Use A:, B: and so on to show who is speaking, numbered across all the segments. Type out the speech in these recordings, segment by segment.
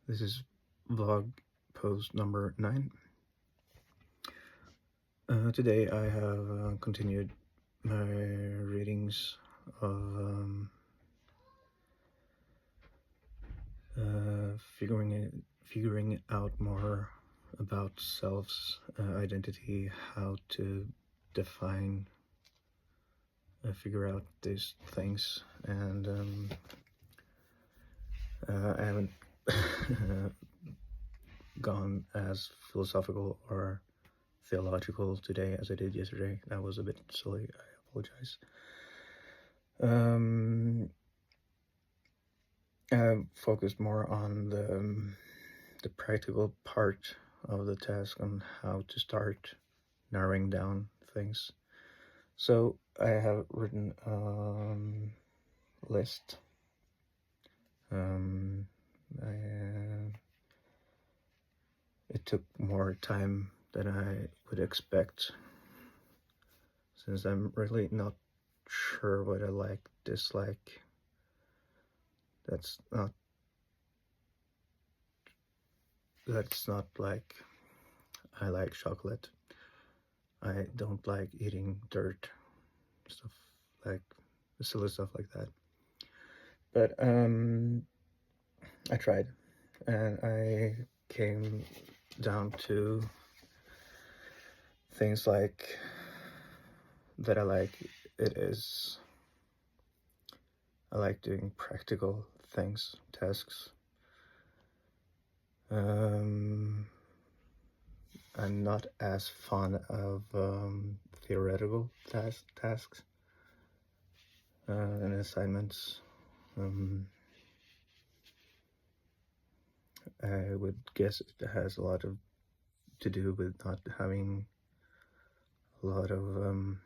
A: This is vlog post number 9. Today I have continued my readings of figuring out more about self's identity, how to define, figure out these things, and I haven't gone as philosophical or theological today as I did yesterday. That was a bit silly. I apologize. I focused more on the practical part of the task, on how to start narrowing down things. So I have written a list. It took more time than I would expect, since I'm really not sure what I like, dislike. That's not like I like chocolate. I don't like eating dirt, stuff like silly stuff like that. But I tried, and I came down to things like that I like. I like doing practical things, tasks. I'm not as fond of theoretical tasks and assignments. I would guess it has a lot to do with not having a lot of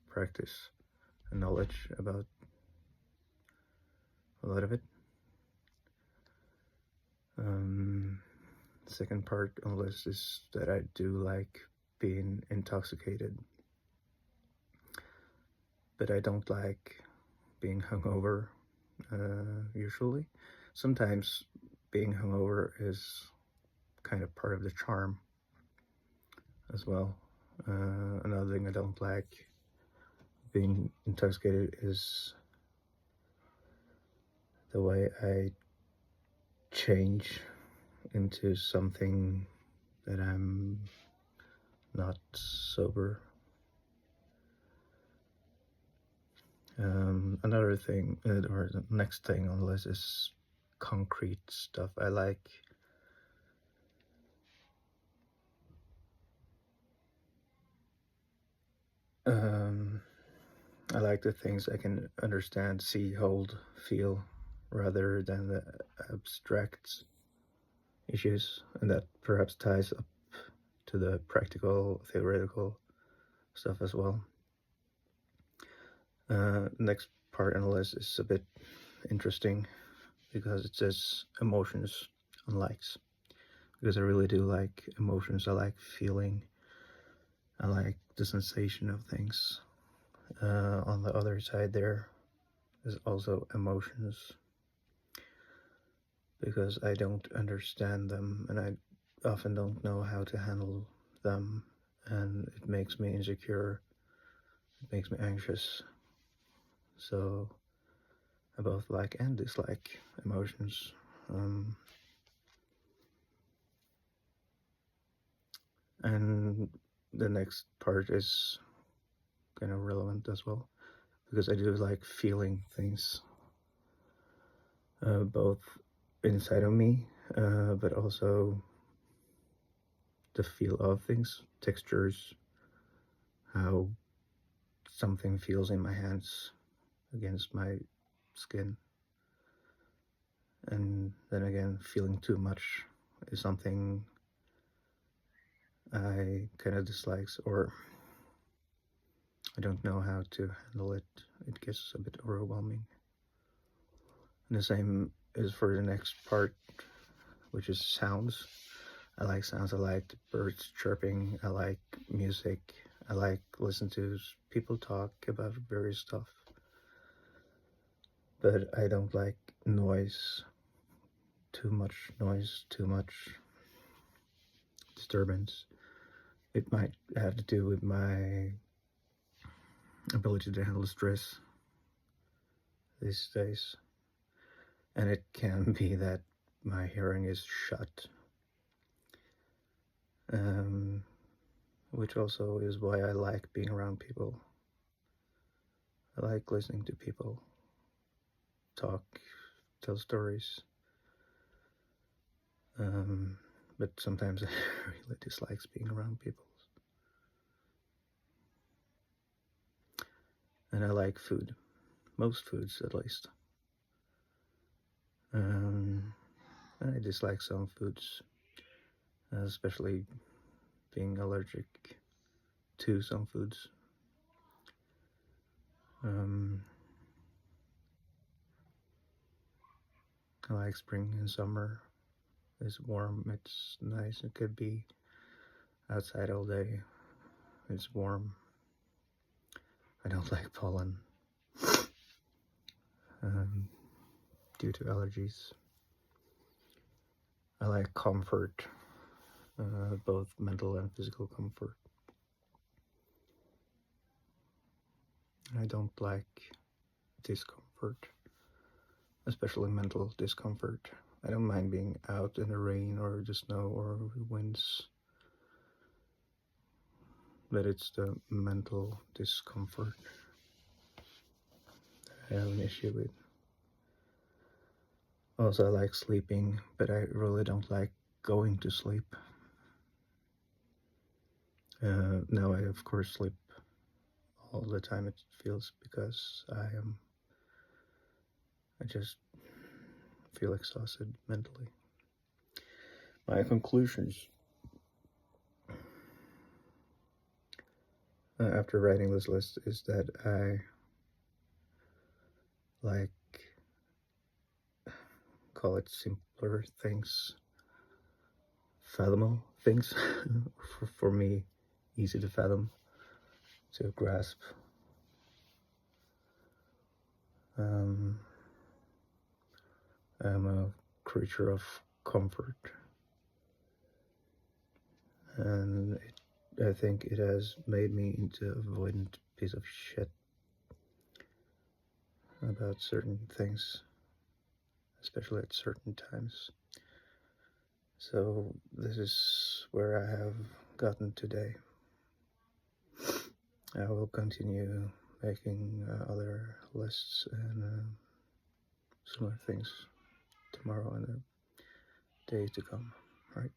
A: practice and knowledge about a lot of it. The second part on the list is that I do like being intoxicated, but I don't like being hungover usually. Sometimes being hungover is kind of part of the charm as well. Another thing I don't like being intoxicated is the way I change into something that I'm not sober. Another thing, or the next thing on the list, is concrete stuff. I like the things I can understand, see, hold, feel, rather than the abstract issues, and that perhaps ties up to the practical, theoretical stuff as well. Next part on the list is a bit interesting because it says emotions and likes, because I really do like emotions. I like feeling, I like the sensation of things. On the other side there is also emotions, because I don't understand them and I often don't know how to handle them, and it makes me insecure, it makes me anxious. So I both like and dislike emotions. And the next part is kind of relevant as well, because I do like feeling things, both inside of me, but also the feel of things, textures, how something feels in my hands against my skin. And then again, feeling too much is something I kind of dislikes, or I don't know how to handle it. It gets a bit overwhelming. And the same is for the next part, which is sounds. I like sounds. I like birds chirping. I like music. I like listen to people talk about various stuff. but I don't like noise, too much noise, too much disturbance. It might have to do with my ability to handle stress these days, and it can be that my hearing is shut, which also is why I like being around people. I like listening to people talk, tell stories, but sometimes I really dislike being around people. And I like food, most foods at least. I dislike some foods, especially being allergic to some foods. I like spring and summer. It's warm, it's nice, it could be outside all day. It's warm. I don't like pollen due to allergies. I like comfort, both mental and physical comfort. I don't like discomfort, especially mental discomfort. I don't mind being out in the rain or the snow or winds, but it's the mental discomfort that I have an issue with. Also, I like sleeping, but I really don't like going to sleep. Now I of course sleep all the time, it feels, because I just feel exhausted mentally. My conclusions after writing this list is that I like, call it simpler things, fathomable things, for me, easy to fathom, to grasp. I'm a creature of comfort, and I think it has made me into a avoidant piece of shit about certain things, especially at certain times. So this is where I have gotten today. I will continue making other lists and similar things tomorrow and the days to come. Right?